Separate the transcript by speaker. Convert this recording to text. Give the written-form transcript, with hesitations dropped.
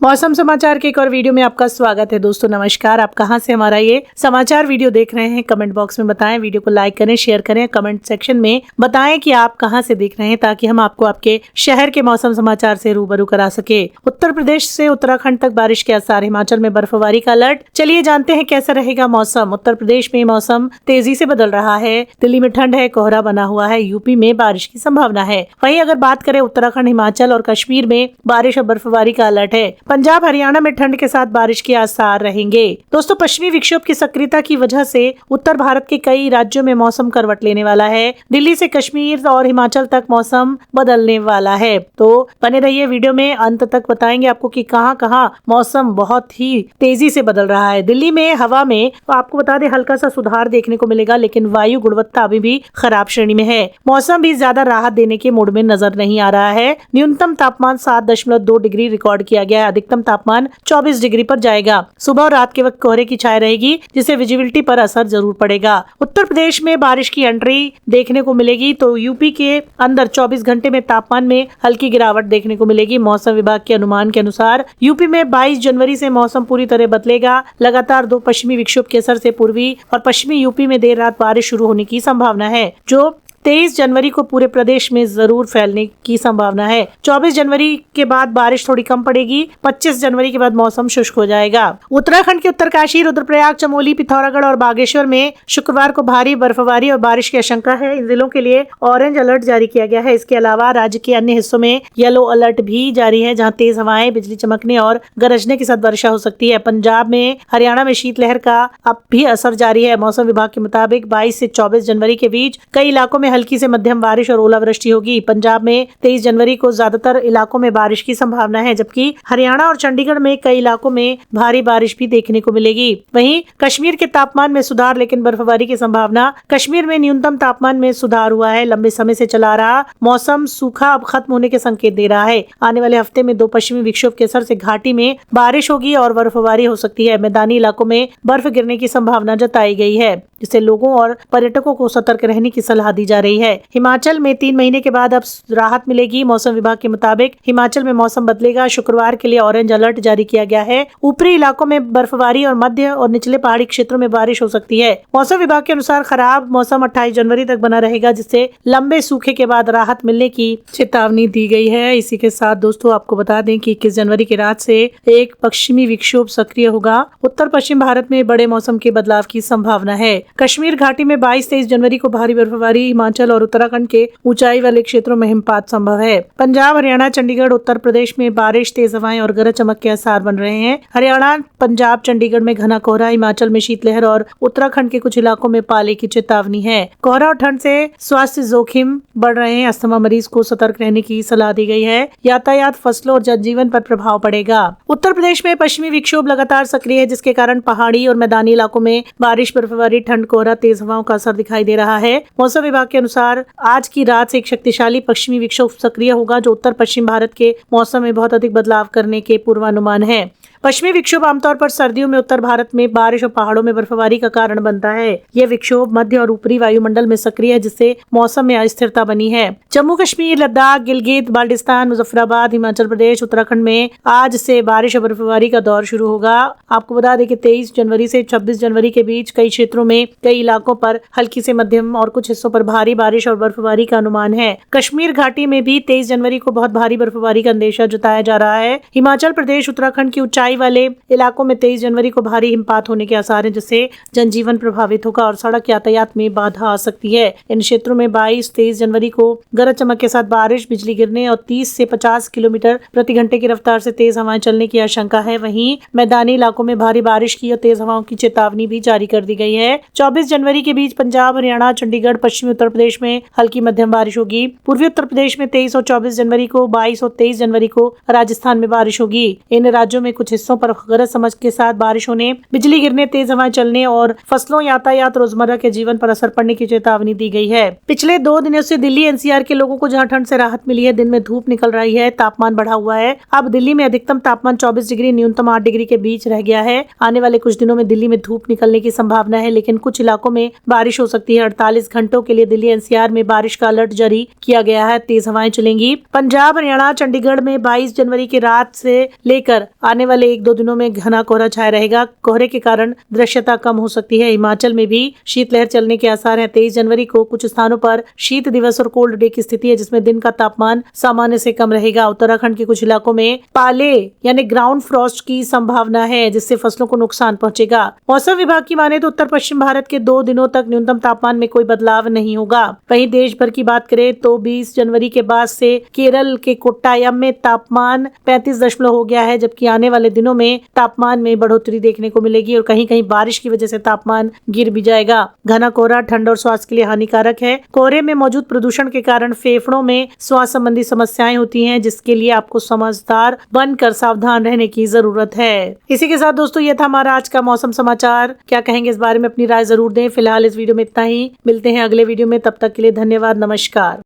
Speaker 1: मौसम समाचार के एक और वीडियो में आपका स्वागत है। दोस्तों नमस्कार। आप कहां से हमारा ये समाचार वीडियो देख रहे हैं कमेंट बॉक्स में बताएं। वीडियो को लाइक करें, शेयर करें, कमेंट सेक्शन में बताएं कि आप कहां से देख रहे हैं ताकि हम आपको आपके शहर के मौसम समाचार से रूबरू करा सके। उत्तर प्रदेश से उत्तराखंड तक बारिश के आसार, हिमाचल में बर्फबारी का अलर्ट। चलिए जानते हैं कैसा रहेगा मौसम। उत्तर प्रदेश में मौसम तेजी से बदल रहा है। दिल्ली में ठंड है, कोहरा बना हुआ है। यूपी में बारिश की संभावना है। वहीं अगर बात करें उत्तराखंड, हिमाचल और कश्मीर में बारिश और बर्फबारी का अलर्ट है। पंजाब हरियाणा में ठंड के साथ बारिश के आसार रहेंगे। दोस्तों पश्चिमी विक्षोभ की सक्रियता की वजह से उत्तर भारत के कई राज्यों में मौसम करवट लेने वाला है। दिल्ली से कश्मीर और हिमाचल तक मौसम बदलने वाला है। तो बने रहिए वीडियो में, अंत तक बताएंगे आपको कि कहां कहां मौसम बहुत ही तेजी से बदल रहा है। दिल्ली में हवा में आपको बता दें हल्का सा सुधार देखने को मिलेगा, लेकिन वायु गुणवत्ता अभी भी खराब श्रेणी में है। मौसम भी ज्यादा राहत देने के मूड में नजर नहीं आ रहा है। न्यूनतम तापमान 7.2 डिग्री रिकॉर्ड किया गया है। अधिकतम तापमान 24 डिग्री पर जाएगा। सुबह और रात के वक्त कोहरे की छाया रहेगी, जिससे विजिबिलिटी पर असर जरूर पड़ेगा। उत्तर प्रदेश में बारिश की एंट्री देखने को मिलेगी, तो यूपी के अंदर 24 घंटे में तापमान में हल्की गिरावट देखने को मिलेगी। मौसम विभाग के अनुमान के अनुसार यूपी में 22 जनवरी से मौसम पूरी तरह बदलेगा। लगातार 2 पश्चिमी विक्षोभ के असर से पूर्वी और पश्चिमी यूपी में देर रात बारिश शुरू होने की संभावना है, जो 23 जनवरी को पूरे प्रदेश में जरूर फैलने की संभावना है। 24 जनवरी के बाद बारिश थोड़ी कम पड़ेगी। 25 जनवरी के बाद मौसम शुष्क हो जाएगा। उत्तराखंड के उत्तरकाशी, रुद्रप्रयाग, चमोली, पिथौरागढ़ और बागेश्वर में शुक्रवार को भारी बर्फबारी और बारिश की आशंका है। इन जिलों के लिए ऑरेंज अलर्ट जारी किया गया है। इसके अलावा राज्य के अन्य हिस्सों में येलो अलर्ट भी जारी है, जहाँ तेज हवाएं, बिजली चमकने और गरजने के साथ वर्षा हो सकती है। पंजाब में, हरियाणा में शीतलहर का अब भी असर जारी है। मौसम विभाग के मुताबिक 22 से 24 जनवरी के बीच कई इलाकों में हल्की से मध्यम बारिश और ओलावृष्टि होगी। पंजाब में 23 जनवरी को ज्यादातर इलाकों में बारिश की संभावना है, जबकि हरियाणा और चंडीगढ़ में कई इलाकों में भारी बारिश भी देखने को मिलेगी। वहीं कश्मीर के तापमान में सुधार, लेकिन बर्फबारी की संभावना। कश्मीर में न्यूनतम तापमान में सुधार हुआ है। लंबे समय से चला रहा मौसम सूखा अब खत्म होने के संकेत दे रहा है। आने वाले हफ्ते में 2 पश्चिमी विक्षोभ के असर से घाटी में बारिश होगी और बर्फबारी हो सकती है। मैदानी इलाकों में बर्फ गिरने की संभावना जताई गई है, जिससे लोगों और पर्यटकों को सतर्क रहने की सलाह दी जा रही है। हिमाचल में 3 महीने के बाद अब राहत मिलेगी। मौसम विभाग के मुताबिक हिमाचल में मौसम बदलेगा। शुक्रवार के लिए ऑरेंज अलर्ट जारी किया गया है। ऊपरी इलाकों में बर्फबारी और मध्य और निचले पहाड़ी क्षेत्रों में बारिश हो सकती है। मौसम विभाग के अनुसार खराब मौसम 28 जनवरी तक बना रहेगा, जिससे लंबे सूखे के बाद राहत मिलने की चेतावनी दी गई है। इसी के साथ दोस्तों आपको बता दें कि 21 जनवरी की रात से एक पश्चिमी विक्षोभ सक्रिय होगा। उत्तर पश्चिम भारत में बड़े मौसम के बदलाव की संभावना है। कश्मीर घाटी में 22-23 जनवरी को भारी बर्फबारी, हिमाचल और उत्तराखंड के ऊंचाई वाले क्षेत्रों में हिमपात संभव है। पंजाब, हरियाणा, चंडीगढ़, उत्तर प्रदेश में बारिश, तेज हवाएं और गरज चमक के आसार बन रहे हैं। हरियाणा, पंजाब, चंडीगढ़ में घना कोहरा, हिमाचल में शीतलहर और उत्तराखंड के कुछ इलाकों में पाले की चेतावनी है। कोहरा और ठंड से स्वास्थ्य जोखिम बढ़ रहे हैं। अस्थमा मरीज को सतर्क रहने की सलाह दी गई है। यातायात, फसलों और जनजीवन पर प्रभाव पड़ेगा। उत्तर प्रदेश में पश्चिमी विक्षोभ लगातार सक्रिय है, जिसके कारण पहाड़ी और मैदानी इलाकों में बारिश, बर्फबारी, ठंड, कोहरा, तेज हवाओं का असर दिखाई दे रहा है। मौसम विभाग के अनुसार आज की रात से एक शक्तिशाली पश्चिमी विक्षोभ सक्रिय होगा, जो उत्तर पश्चिम भारत के मौसम में बहुत अधिक बदलाव करने के पूर्वानुमान है। पश्चिमी विक्षोभ आमतौर पर सर्दियों में उत्तर भारत में बारिश और पहाड़ों में बर्फबारी का कारण बनता है। यह विक्षोभ मध्य और ऊपरी वायुमंडल में सक्रिय है, जिससे मौसम में अस्थिरता बनी है। जम्मू कश्मीर, लद्दाख, गिलगित, बाल्टिस्तान, मुजफ्फराबाद, हिमाचल प्रदेश, उत्तराखंड में आज से बारिश और बर्फबारी का दौर शुरू होगा। आपको बता दें कि 23 जनवरी से 26 जनवरी के बीच कई क्षेत्रों में, कई इलाकों पर हल्की से मध्यम और कुछ हिस्सों पर भारी बारिश और बर्फबारी का अनुमान है। कश्मीर घाटी में भी 23 जनवरी को बहुत भारी बर्फबारी का अंदेशा जताया जा रहा है। हिमाचल प्रदेश, उत्तराखंड की ऊंचाई वाले इलाकों में 23 जनवरी को भारी हिमपात होने के आसार हैं, जिससे जनजीवन प्रभावित होगा और सड़क यातायात में बाधा आ सकती है। इन क्षेत्रों में 22-23 जनवरी को गरज चमक के साथ बारिश, बिजली गिरने और 30 से 50 किलोमीटर प्रति घंटे की रफ्तार से तेज हवाएं चलने की आशंका है। वहीं मैदानी इलाकों में भारी बारिश की और तेज हवाओं की चेतावनी भी जारी कर दी गई है। 24 जनवरी के बीच पंजाब, हरियाणा, चंडीगढ़, पश्चिमी उत्तर प्रदेश में हल्की मध्यम बारिश होगी। पूर्वी उत्तर प्रदेश में 23 और 24 जनवरी को, 22 और 23 जनवरी को राजस्थान में बारिश होगी। इन राज्यों में कुछ हिस्सों पर गरज चमक के साथ बारिश होने, बिजली गिरने, तेज हवाएं चलने और फसलों, यातायात, रोजमर्रा के जीवन पर असर पड़ने की चेतावनी दी गई है। पिछले 2 दिनों से दिल्ली एनसीआर के लोगों को जहां ठंड से राहत मिली है, दिन में धूप निकल रही है, तापमान बढ़ा हुआ है। अब दिल्ली में अधिकतम तापमान 24 डिग्री, न्यूनतम 8 डिग्री के बीच रह गया है। आने वाले कुछ दिनों में दिल्ली में धूप निकलने की संभावना है, लेकिन कुछ इलाकों में बारिश हो सकती है। 48 घंटों के लिए दिल्ली एनसीआर में बारिश का अलर्ट जारी किया गया है। तेज हवाएं चलेंगी। पंजाब, हरियाणा, चंडीगढ़ में 22 जनवरी की रात से लेकर आने वाले 1-2 दिनों में घना कोहरा छाया रहेगा। कोहरे के कारण दृश्यता कम हो सकती है। हिमाचल में भी शीतलहर चलने के आसार हैं। 23 जनवरी को कुछ स्थानों पर शीत दिवस और कोल्ड डे की स्थिति है, जिसमें दिन का तापमान सामान्य से कम रहेगा। उत्तराखंड के कुछ इलाकों में पाले यानी ग्राउंड फ्रॉस्ट की संभावना है, जिससे फसलों को नुकसान पहुंचेगा। मौसम विभाग की माने तो उत्तर पश्चिम भारत के 2 दिनों तक न्यूनतम तापमान में कोई बदलाव नहीं होगा। वहीं देश भर की बात करें तो 20 जनवरी के बाद से केरल के कोट्टायम में तापमान 35 हो गया है, जबकि आने वाले दिनों में तापमान में बढ़ोतरी देखने को मिलेगी और कहीं कहीं बारिश की वजह से तापमान गिर भी जाएगा। घना कोहरा ठंड और स्वास्थ्य के लिए हानिकारक है। कोहरे में मौजूद प्रदूषण के कारण फेफड़ों में श्वास संबंधी समस्याएं होती हैं, जिसके लिए आपको समझदार बनकर सावधान रहने की जरूरत है। इसी के साथ दोस्तों ये था हमारा आज का मौसम समाचार। क्या कहेंगे इस बारे में अपनी राय जरूर दें। फिलहाल इस वीडियो में इतना ही। मिलते हैं अगले वीडियो में, तब तक के लिए धन्यवाद, नमस्कार।